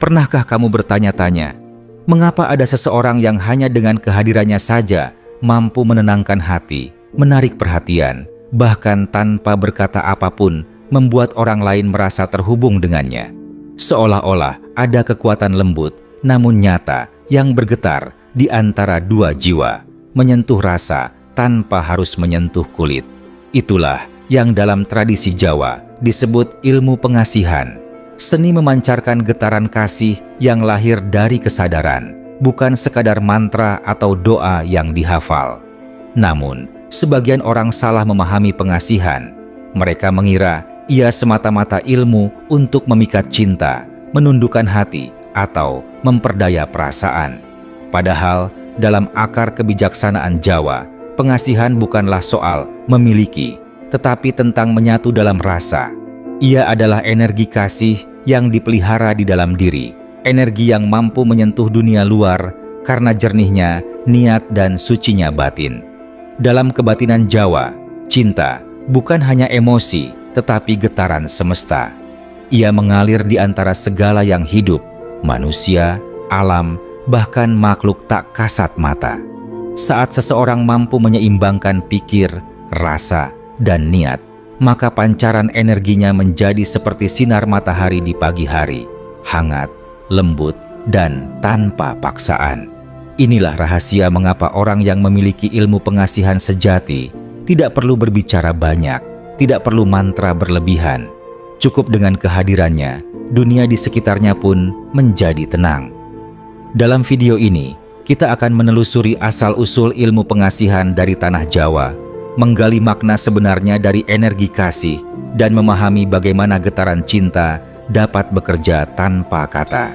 Pernahkah kamu bertanya-tanya, mengapa ada seseorang yang hanya dengan kehadirannya saja mampu menenangkan hati, menarik perhatian, bahkan tanpa berkata apapun membuat orang lain merasa terhubung dengannya? Seolah-olah ada kekuatan lembut namun nyata yang bergetar di antara dua jiwa, menyentuh rasa tanpa harus menyentuh kulit. Itulah yang dalam tradisi Jawa disebut ilmu pengasihan. Seni memancarkan getaran kasih yang lahir dari kesadaran, bukan sekadar mantra atau doa yang dihafal. Namun, sebagian orang salah memahami pengasihan. Mereka mengira ia semata-mata ilmu untuk memikat cinta, menundukkan hati, atau memperdaya perasaan. Padahal, dalam akar kebijaksanaan Jawa, pengasihan bukanlah soal memiliki, tetapi tentang menyatu dalam rasa. Ia adalah energi kasih yang dipelihara di dalam diri, energi yang mampu menyentuh dunia luar karena jernihnya niat dan sucinya batin. Dalam kebatinan Jawa, cinta bukan hanya emosi, tetapi getaran semesta. Ia mengalir di antara segala yang hidup, manusia, alam, bahkan makhluk tak kasat mata. Saat seseorang mampu menyeimbangkan pikir, rasa, dan niat, maka pancaran energinya menjadi seperti sinar matahari di pagi hari, hangat, lembut, dan tanpa paksaan. Inilah rahasia mengapa orang yang memiliki ilmu pengasihan sejati tidak perlu berbicara banyak, tidak perlu mantra berlebihan. Cukup dengan kehadirannya, dunia di sekitarnya pun menjadi tenang. Dalam video ini, kita akan menelusuri asal-usul ilmu pengasihan dari tanah Jawa, menggali makna sebenarnya dari energi kasih, dan memahami bagaimana getaran cinta dapat bekerja tanpa kata.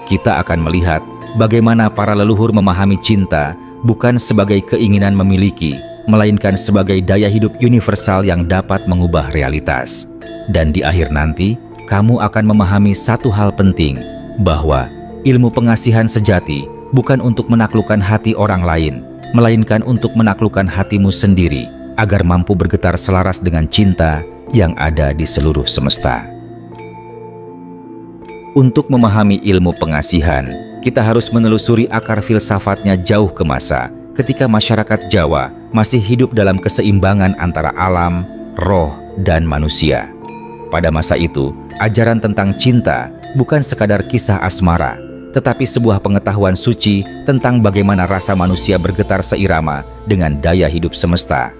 Kita akan melihat bagaimana para leluhur memahami cinta bukan sebagai keinginan memiliki, melainkan sebagai daya hidup universal yang dapat mengubah realitas. Dan di akhir nanti, kamu akan memahami satu hal penting, bahwa ilmu pengasihan sejati bukan untuk menaklukkan hati orang lain, melainkan untuk menaklukkan hatimu sendiri, agar mampu bergetar selaras dengan cinta yang ada di seluruh semesta. Untuk memahami ilmu pengasihan, kita harus menelusuri akar filsafatnya jauh ke masa, ketika masyarakat Jawa masih hidup dalam keseimbangan antara alam, roh, dan manusia. Pada masa itu, ajaran tentang cinta bukan sekadar kisah asmara, tetapi sebuah pengetahuan suci tentang bagaimana rasa manusia bergetar seirama dengan daya hidup semesta.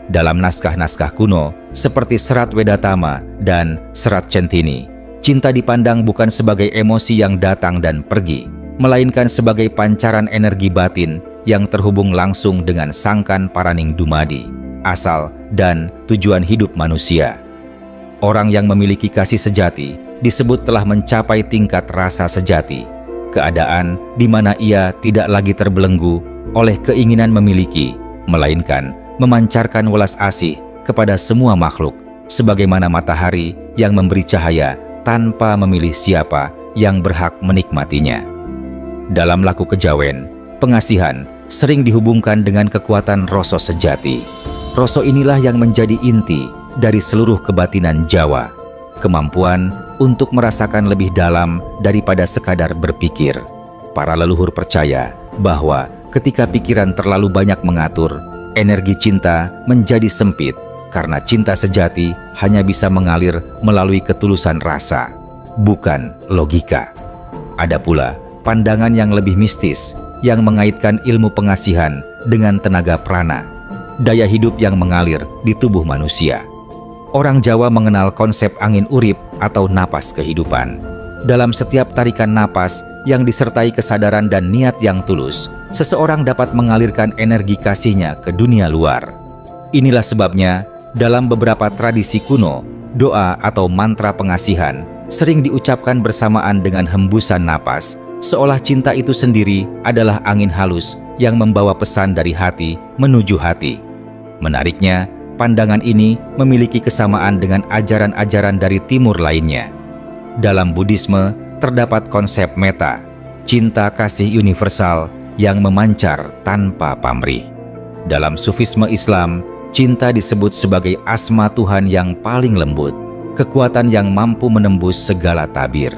Dalam naskah-naskah kuno, seperti Serat Wedatama dan Serat Centhini, cinta dipandang bukan sebagai emosi yang datang dan pergi, melainkan sebagai pancaran energi batin yang terhubung langsung dengan sangkan paraning dumadi, asal dan tujuan hidup manusia. Orang yang memiliki kasih sejati disebut telah mencapai tingkat rasa sejati, keadaan di mana ia tidak lagi terbelenggu oleh keinginan memiliki, melainkan memancarkan welas asih kepada semua makhluk, sebagaimana matahari yang memberi cahaya tanpa memilih siapa yang berhak menikmatinya. Dalam laku kejawen, pengasihan sering dihubungkan dengan kekuatan rasa sejati. Rasa inilah yang menjadi inti dari seluruh kebatinan Jawa, kemampuan untuk merasakan lebih dalam daripada sekadar berpikir. Para leluhur percaya bahwa ketika pikiran terlalu banyak mengatur, energi cinta menjadi sempit karena cinta sejati hanya bisa mengalir melalui ketulusan rasa, bukan logika. Ada pula pandangan yang lebih mistis yang mengaitkan ilmu pengasihan dengan tenaga prana, daya hidup yang mengalir di tubuh manusia. Orang Jawa mengenal konsep angin urip atau napas kehidupan. Dalam setiap tarikan napas yang disertai kesadaran dan niat yang tulus, seseorang dapat mengalirkan energi kasihnya ke dunia luar. Inilah sebabnya, dalam beberapa tradisi kuno, doa atau mantra pengasihan sering diucapkan bersamaan dengan hembusan napas, seolah cinta itu sendiri adalah angin halus yang membawa pesan dari hati menuju hati. Menariknya, pandangan ini memiliki kesamaan dengan ajaran-ajaran dari timur lainnya. Dalam Buddhisme, terdapat konsep metta, cinta kasih universal yang memancar tanpa pamrih. Dalam Sufisme Islam, cinta disebut sebagai asma Tuhan yang paling lembut, kekuatan yang mampu menembus segala tabir.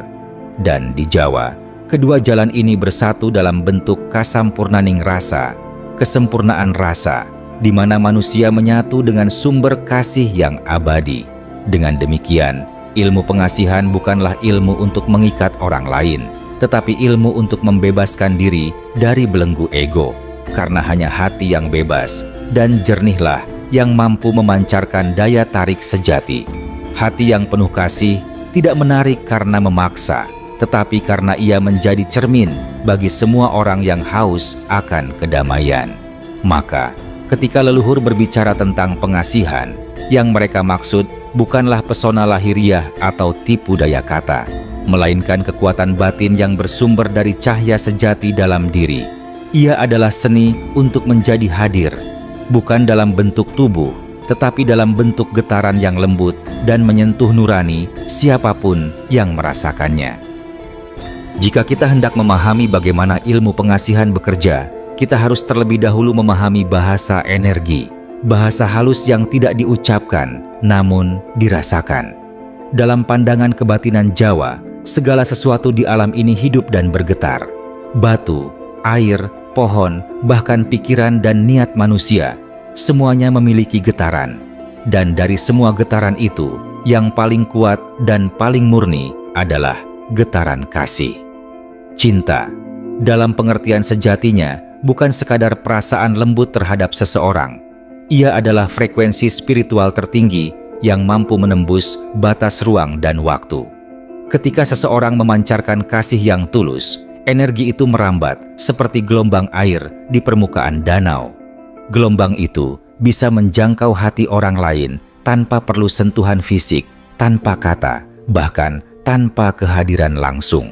Dan di Jawa, kedua jalan ini bersatu dalam bentuk kasampurnaning rasa, kesempurnaan rasa, di mana manusia menyatu dengan sumber kasih yang abadi. Dengan demikian, ilmu pengasihan bukanlah ilmu untuk mengikat orang lain, tetapi ilmu untuk membebaskan diri dari belenggu ego. Karena hanya hati yang bebas dan jernihlah yang mampu memancarkan daya tarik sejati. Hati yang penuh kasih tidak menarik karena memaksa, tetapi karena ia menjadi cermin bagi semua orang yang haus akan kedamaian. Maka, ketika leluhur berbicara tentang pengasihan, yang mereka maksud bukanlah pesona lahiriah atau tipu daya kata, melainkan kekuatan batin yang bersumber dari cahaya sejati dalam diri. Ia adalah seni untuk menjadi hadir, bukan dalam bentuk tubuh, tetapi dalam bentuk getaran yang lembut dan menyentuh nurani siapapun yang merasakannya. Jika kita hendak memahami bagaimana ilmu pengasihan bekerja, kita harus terlebih dahulu memahami bahasa energi, bahasa halus yang tidak diucapkan, namun dirasakan. Dalam pandangan kebatinan Jawa, segala sesuatu di alam ini hidup dan bergetar. Batu, air, pohon, bahkan pikiran dan niat manusia, semuanya memiliki getaran. Dan dari semua getaran itu, yang paling kuat dan paling murni adalah getaran kasih. Cinta, dalam pengertian sejatinya, bukan sekadar perasaan lembut terhadap seseorang. Ia adalah frekuensi spiritual tertinggi yang mampu menembus batas ruang dan waktu. Ketika seseorang memancarkan kasih yang tulus, energi itu merambat seperti gelombang air di permukaan danau. Gelombang itu bisa menjangkau hati orang lain tanpa perlu sentuhan fisik, tanpa kata, bahkan tanpa kehadiran langsung.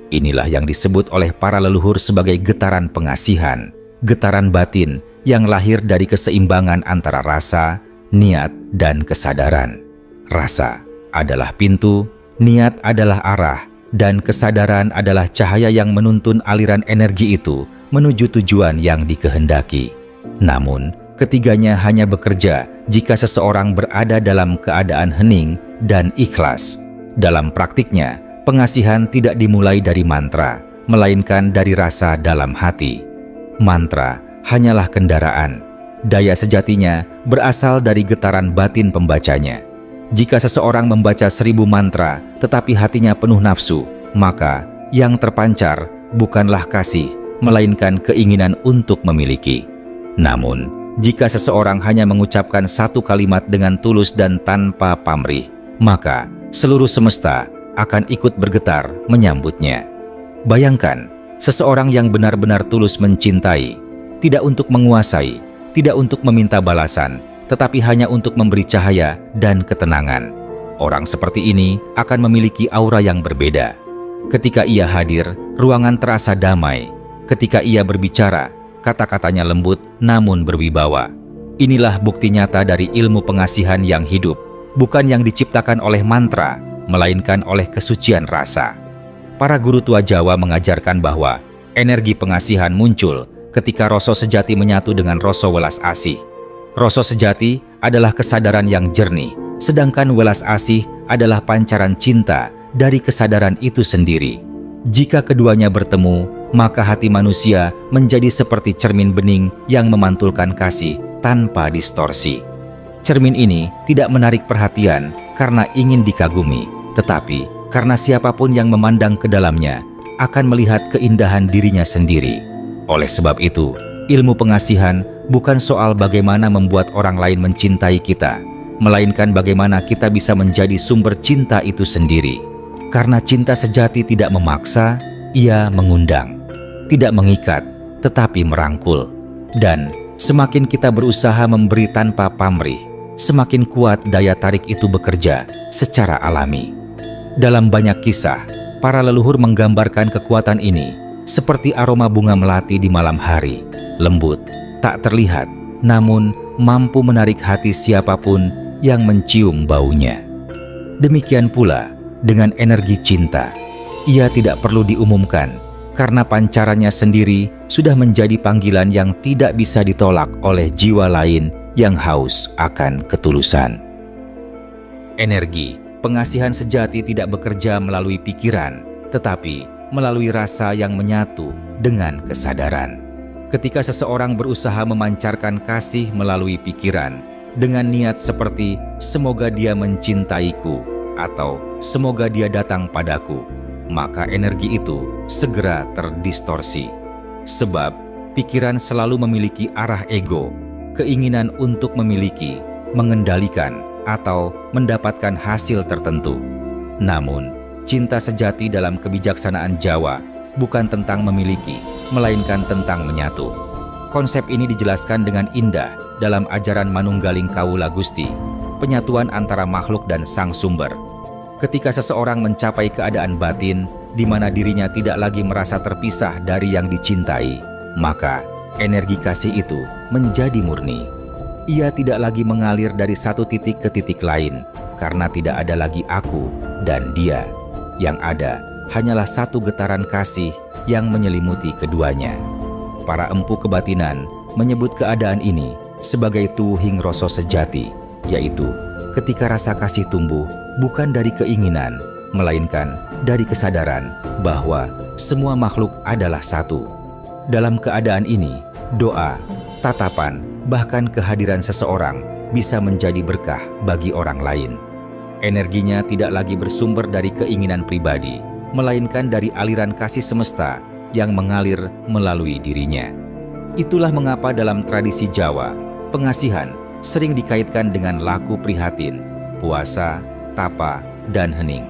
Inilah yang disebut oleh para leluhur sebagai getaran pengasihan, getaran batin yang lahir dari keseimbangan antara rasa, niat, dan kesadaran. Rasa adalah pintu, niat adalah arah, dan kesadaran adalah cahaya yang menuntun aliran energi itu menuju tujuan yang dikehendaki. Namun, ketiganya hanya bekerja jika seseorang berada dalam keadaan hening dan ikhlas. Dalam praktiknya, pengasihan tidak dimulai dari mantra, melainkan dari rasa dalam hati. Mantra hanyalah kendaraan. Daya sejatinya berasal dari getaran batin pembacanya. Jika seseorang membaca 1000 mantra tetapi hatinya penuh nafsu, maka yang terpancar bukanlah kasih, melainkan keinginan untuk memiliki. Namun, jika seseorang hanya mengucapkan satu kalimat dengan tulus dan tanpa pamrih, maka seluruh semesta akan ikut bergetar menyambutnya. Bayangkan, seseorang yang benar-benar tulus mencintai, tidak untuk menguasai, tidak untuk meminta balasan, tetapi hanya untuk memberi cahaya dan ketenangan. Orang seperti ini akan memiliki aura yang berbeda. Ketika ia hadir, ruangan terasa damai. Ketika ia berbicara, kata-katanya lembut namun berwibawa. Inilah bukti nyata dari ilmu pengasihan yang hidup, bukan yang diciptakan oleh mantra, melainkan oleh kesucian rasa. Para guru tua Jawa mengajarkan bahwa energi pengasihan muncul ketika rasa sejati menyatu dengan rasa welas asih. Rasa sejati adalah kesadaran yang jernih, sedangkan welas asih adalah pancaran cinta dari kesadaran itu sendiri. Jika keduanya bertemu, maka hati manusia menjadi seperti cermin bening yang memantulkan kasih tanpa distorsi. Cermin ini tidak menarik perhatian karena ingin dikagumi, tetapi karena siapapun yang memandang ke dalamnya akan melihat keindahan dirinya sendiri. Oleh sebab itu, ilmu pengasihan bukan soal bagaimana membuat orang lain mencintai kita, melainkan bagaimana kita bisa menjadi sumber cinta itu sendiri. Karena cinta sejati tidak memaksa, ia mengundang. Tidak mengikat, tetapi merangkul. Dan semakin kita berusaha memberi tanpa pamrih, semakin kuat daya tarik itu bekerja secara alami. Dalam banyak kisah, para leluhur menggambarkan kekuatan ini seperti aroma bunga melati di malam hari, lembut, tak terlihat, namun mampu menarik hati siapapun yang mencium baunya. Demikian pula dengan energi cinta. Ia tidak perlu diumumkan, karena pancarannya sendiri sudah menjadi panggilan yang tidak bisa ditolak oleh jiwa lain yang haus akan ketulusan. Energi pengasihan sejati tidak bekerja melalui pikiran, tetapi melalui rasa yang menyatu dengan kesadaran. Ketika seseorang berusaha memancarkan kasih melalui pikiran dengan niat seperti semoga dia mencintaiku atau semoga dia datang padaku, maka energi itu segera terdistorsi. Sebab pikiran selalu memiliki arah ego, keinginan untuk memiliki, mengendalikan, atau mendapatkan hasil tertentu. Namun, cinta sejati dalam kebijaksanaan Jawa bukan tentang memiliki, melainkan tentang menyatu. Konsep ini dijelaskan dengan indah dalam ajaran Manunggaling Kawula Gusti, penyatuan antara makhluk dan sang sumber. Ketika seseorang mencapai keadaan batin di mana dirinya tidak lagi merasa terpisah dari yang dicintai, maka energi kasih itu menjadi murni. Ia tidak lagi mengalir dari satu titik ke titik lain, karena tidak ada lagi aku dan dia. Yang ada hanyalah satu getaran kasih yang menyelimuti keduanya. Para empu kebatinan menyebut keadaan ini sebagai tuwuhing rasa sejati, yaitu ketika rasa kasih tumbuh bukan dari keinginan, melainkan dari kesadaran bahwa semua makhluk adalah satu. Dalam keadaan ini, doa, tatapan, bahkan kehadiran seseorang bisa menjadi berkah bagi orang lain. Energinya tidak lagi bersumber dari keinginan pribadi, melainkan dari aliran kasih semesta yang mengalir melalui dirinya. Itulah mengapa dalam tradisi Jawa, pengasihan sering dikaitkan dengan laku prihatin, puasa, tapa, dan hening.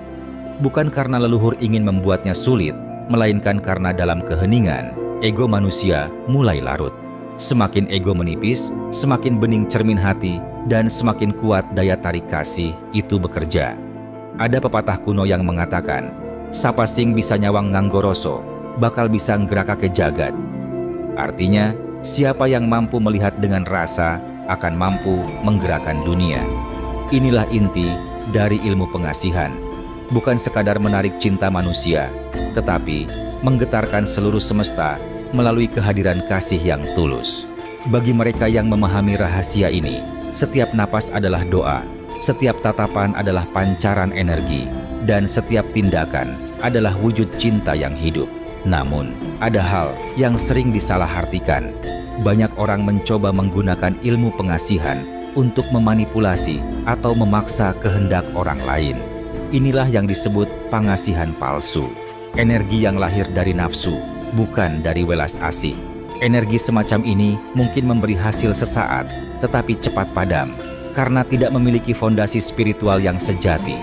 Bukan karena leluhur ingin membuatnya sulit, melainkan karena dalam keheningan, ego manusia mulai larut. Semakin ego menipis, semakin bening cermin hati, dan semakin kuat daya tarik kasih itu bekerja. Ada pepatah kuno yang mengatakan, "Sapa sing bisa nyawang nganggo rasa, bakal bisa nggerakake jagat." Artinya, siapa yang mampu melihat dengan rasa akan mampu menggerakkan dunia. Inilah inti dari ilmu pengasihan. Bukan sekadar menarik cinta manusia, tetapi menggetarkan seluruh semesta melalui kehadiran kasih yang tulus. Bagi mereka yang memahami rahasia ini, setiap napas adalah doa, setiap tatapan adalah pancaran energi, dan setiap tindakan adalah wujud cinta yang hidup. Namun, ada hal yang sering disalahartikan. Banyak orang mencoba menggunakan ilmu pengasihan untuk memanipulasi atau memaksa kehendak orang lain. Inilah yang disebut pengasihan palsu. Energi yang lahir dari nafsu, bukan dari welas asih. Energi semacam ini mungkin memberi hasil sesaat, tetapi cepat padam, karena tidak memiliki fondasi spiritual yang sejati.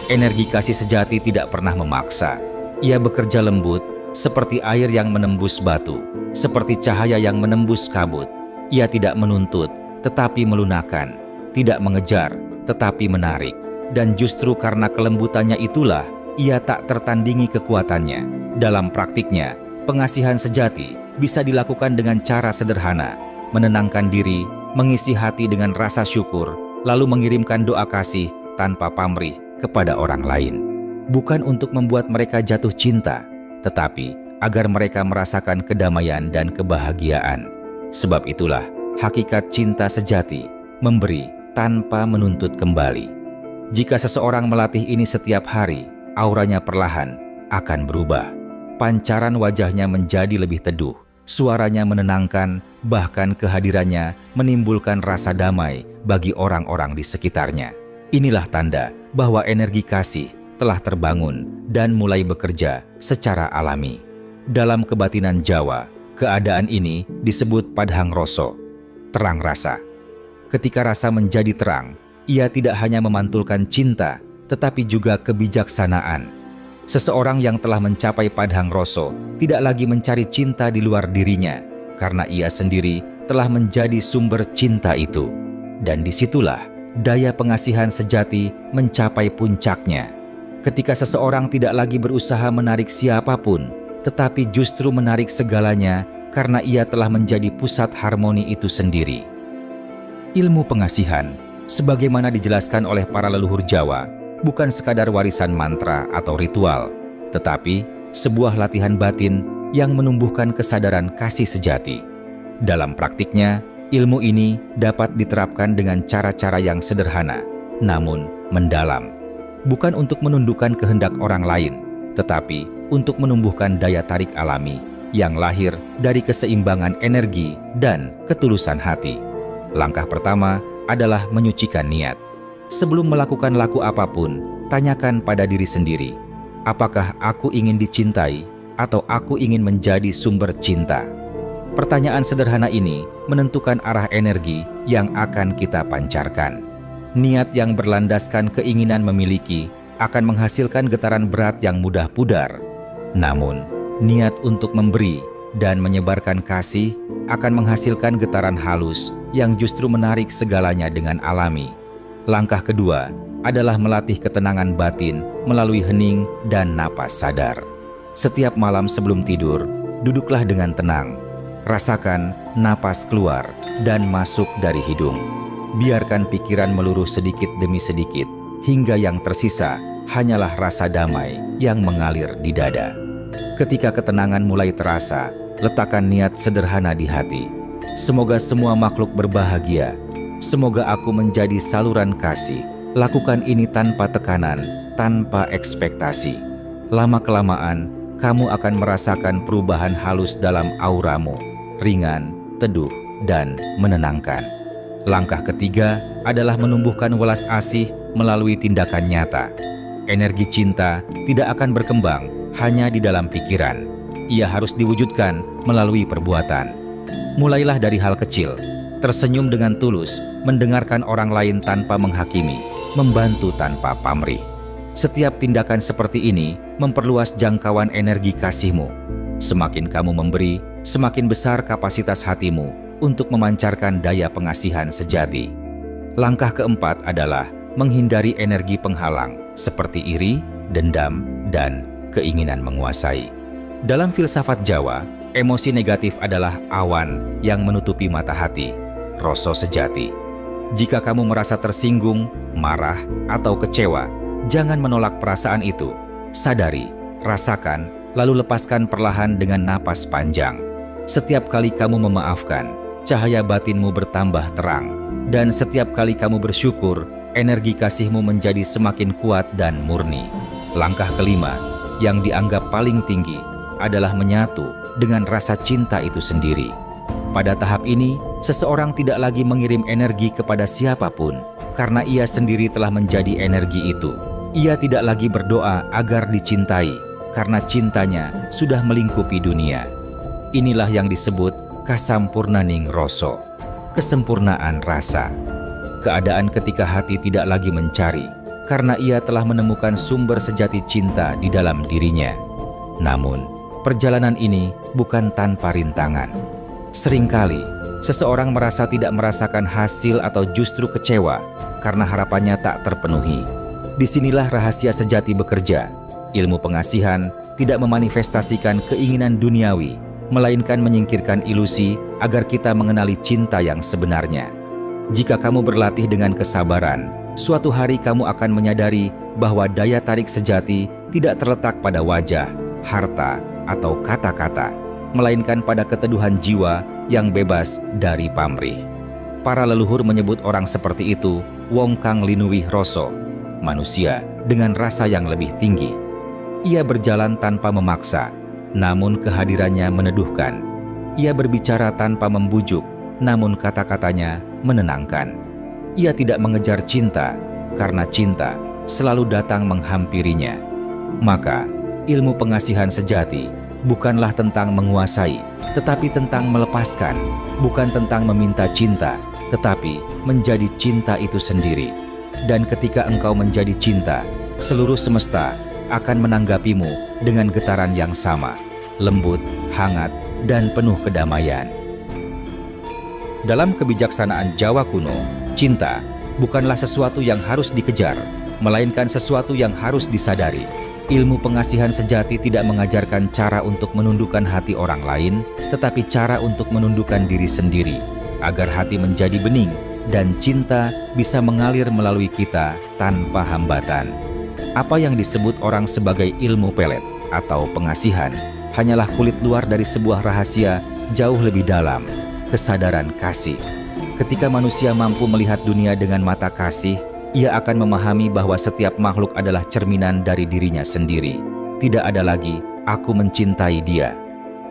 Energi kasih sejati tidak pernah memaksa. Ia bekerja lembut, seperti air yang menembus batu, seperti cahaya yang menembus kabut. Ia tidak menuntut, tetapi melunakkan, tidak mengejar, tetapi menarik. Dan justru karena kelembutannya itulah, ia tak tertandingi kekuatannya. Dalam praktiknya, pengasihan sejati bisa dilakukan dengan cara sederhana, menenangkan diri, mengisi hati dengan rasa syukur, lalu mengirimkan doa kasih tanpa pamrih kepada orang lain. Bukan untuk membuat mereka jatuh cinta, tetapi agar mereka merasakan kedamaian dan kebahagiaan. Sebab itulah hakikat cinta sejati, memberi tanpa menuntut kembali. Jika seseorang melatih ini setiap hari, auranya perlahan akan berubah. Pancaran wajahnya menjadi lebih teduh, suaranya menenangkan, bahkan kehadirannya menimbulkan rasa damai bagi orang-orang di sekitarnya. Inilah tanda bahwa energi kasih telah terbangun dan mulai bekerja secara alami. Dalam kebatinan Jawa, keadaan ini disebut padhang rasa, terang rasa. Ketika rasa menjadi terang, ia tidak hanya memantulkan cinta, tetapi juga kebijaksanaan. Seseorang yang telah mencapai padhang rasa tidak lagi mencari cinta di luar dirinya, karena ia sendiri telah menjadi sumber cinta itu. Dan disitulah daya pengasihan sejati mencapai puncaknya. Ketika seseorang tidak lagi berusaha menarik siapapun, tetapi justru menarik segalanya karena ia telah menjadi pusat harmoni itu sendiri. Ilmu pengasihan, sebagaimana dijelaskan oleh para leluhur Jawa, bukan sekadar warisan mantra atau ritual, tetapi sebuah latihan batin yang menumbuhkan kesadaran kasih sejati. Dalam praktiknya, ilmu ini dapat diterapkan dengan cara-cara yang sederhana, namun mendalam. Bukan untuk menundukkan kehendak orang lain, tetapi untuk menumbuhkan daya tarik alami yang lahir dari keseimbangan energi dan ketulusan hati. Langkah pertama adalah menyucikan niat. Sebelum melakukan laku apapun, tanyakan pada diri sendiri, apakah aku ingin dicintai atau aku ingin menjadi sumber cinta? Pertanyaan sederhana ini menentukan arah energi yang akan kita pancarkan. Niat yang berlandaskan keinginan memiliki akan menghasilkan getaran berat yang mudah pudar. Namun, niat untuk memberi dan menyebarkan kasih akan menghasilkan getaran halus yang justru menarik segalanya dengan alami. Langkah kedua adalah melatih ketenangan batin melalui hening dan napas sadar. Setiap malam sebelum tidur, duduklah dengan tenang. Rasakan napas keluar dan masuk dari hidung. Biarkan pikiran meluruh sedikit demi sedikit, hingga yang tersisa hanyalah rasa damai yang mengalir di dada. Ketika ketenangan mulai terasa, letakkan niat sederhana di hati. Semoga semua makhluk berbahagia. Semoga aku menjadi saluran kasih. Lakukan ini tanpa tekanan, tanpa ekspektasi. Lama-kelamaan, kamu akan merasakan perubahan halus dalam auramu, ringan, teduh, dan menenangkan. Langkah ketiga adalah menumbuhkan welas asih melalui tindakan nyata. Energi cinta tidak akan berkembang hanya di dalam pikiran. Ia harus diwujudkan melalui perbuatan. Mulailah dari hal kecil, tersenyum dengan tulus, mendengarkan orang lain tanpa menghakimi, membantu tanpa pamrih. Setiap tindakan seperti ini memperluas jangkauan energi kasihmu. Semakin kamu memberi, semakin besar kapasitas hatimu untuk memancarkan daya pengasihan sejati. Langkah keempat adalah menghindari energi penghalang seperti iri, dendam, dan keinginan menguasai. Dalam filsafat Jawa, emosi negatif adalah awan yang menutupi mata hati, rasa sejati. Jika kamu merasa tersinggung, marah, atau kecewa, jangan menolak perasaan itu. Sadari, rasakan, lalu lepaskan perlahan dengan napas panjang. Setiap kali kamu memaafkan, cahaya batinmu bertambah terang. Dan setiap kali kamu bersyukur, energi kasihmu menjadi semakin kuat dan murni. Langkah kelima, yang dianggap paling tinggi, adalah menyatu dengan rasa cinta itu sendiri. Pada tahap ini, seseorang tidak lagi mengirim energi kepada siapapun, karena ia sendiri telah menjadi energi itu. Ia tidak lagi berdoa agar dicintai, karena cintanya sudah melingkupi dunia. Inilah yang disebut kasampurnaning rasa, kesempurnaan rasa. Keadaan ketika hati tidak lagi mencari, karena ia telah menemukan sumber sejati cinta di dalam dirinya. Namun, perjalanan ini bukan tanpa rintangan. Seringkali, seseorang merasa tidak merasakan hasil atau justru kecewa karena harapannya tak terpenuhi. Disinilah rahasia sejati bekerja. Ilmu pengasihan tidak memanifestasikan keinginan duniawi, melainkan menyingkirkan ilusi agar kita mengenali cinta yang sebenarnya. Jika kamu berlatih dengan kesabaran, suatu hari kamu akan menyadari bahwa daya tarik sejati tidak terletak pada wajah, harta, atau kata-kata, melainkan pada keteduhan jiwa yang bebas dari pamrih. Para leluhur menyebut orang seperti itu wong kang linuwih rasa, manusia dengan rasa yang lebih tinggi. Ia berjalan tanpa memaksa, namun kehadirannya meneduhkan. Ia berbicara tanpa membujuk, namun kata-katanya menenangkan. Ia tidak mengejar cinta, karena cinta selalu datang menghampirinya. Maka, ilmu pengasihan sejati bukanlah tentang menguasai, tetapi tentang melepaskan. Bukan tentang meminta cinta, tetapi menjadi cinta itu sendiri. Dan ketika engkau menjadi cinta, seluruh semesta akan menanggapimu dengan getaran yang sama, lembut, hangat, dan penuh kedamaian. Dalam kebijaksanaan Jawa kuno, cinta bukanlah sesuatu yang harus dikejar, melainkan sesuatu yang harus disadari. Ilmu pengasihan sejati tidak mengajarkan cara untuk menundukkan hati orang lain, tetapi cara untuk menundukkan diri sendiri, agar hati menjadi bening dan cinta bisa mengalir melalui kita tanpa hambatan. Apa yang disebut orang sebagai ilmu pelet atau pengasihan hanyalah kulit luar dari sebuah rahasia jauh lebih dalam, kesadaran kasih. Ketika manusia mampu melihat dunia dengan mata kasih, ia akan memahami bahwa setiap makhluk adalah cerminan dari dirinya sendiri. Tidak ada lagi aku mencintai dia.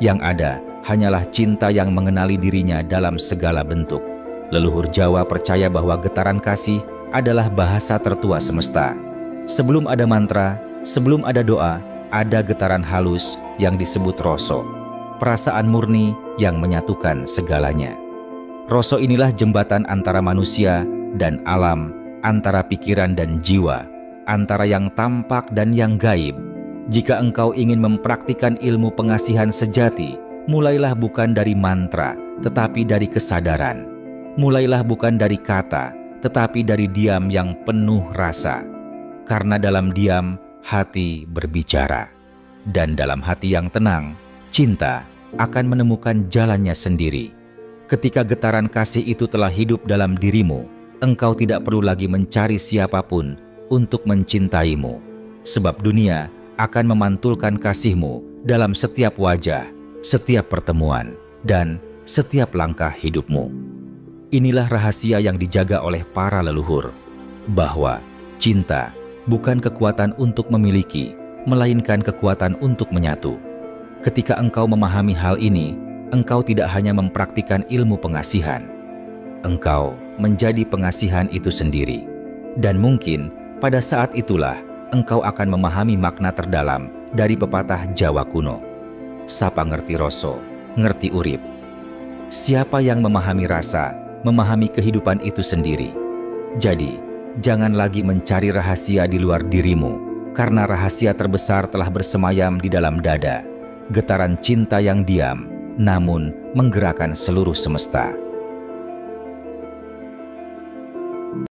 Yang ada hanyalah cinta yang mengenali dirinya dalam segala bentuk. Leluhur Jawa percaya bahwa getaran kasih adalah bahasa tertua semesta. Sebelum ada mantra, sebelum ada doa, ada getaran halus yang disebut rasa. Perasaan murni yang menyatukan segalanya. Rasa inilah jembatan antara manusia dan alam, antara pikiran dan jiwa, antara yang tampak dan yang gaib. Jika engkau ingin mempraktikkan ilmu pengasihan sejati, mulailah bukan dari mantra, tetapi dari kesadaran. Mulailah bukan dari kata, tetapi dari diam yang penuh rasa. Karena dalam diam, hati berbicara. Dan dalam hati yang tenang, cinta akan menemukan jalannya sendiri. Ketika getaran kasih itu telah hidup dalam dirimu, engkau tidak perlu lagi mencari siapapun untuk mencintaimu. Sebab dunia akan memantulkan kasihmu dalam setiap wajah, setiap pertemuan, dan setiap langkah hidupmu. Inilah rahasia yang dijaga oleh para leluhur, bahwa cinta bukan kekuatan untuk memiliki, melainkan kekuatan untuk menyatu. Ketika engkau memahami hal ini, engkau tidak hanya mempraktikkan ilmu pengasihan, engkau menjadi pengasihan itu sendiri. Dan mungkin pada saat itulah engkau akan memahami makna terdalam dari pepatah Jawa kuno. Sapa ngerti rasa, ngerti urip. Siapa yang memahami rasa, memahami kehidupan itu sendiri. Jadi, jangan lagi mencari rahasia di luar dirimu, karena rahasia terbesar telah bersemayam di dalam dada. Getaran cinta yang diam, namun menggerakkan seluruh semesta.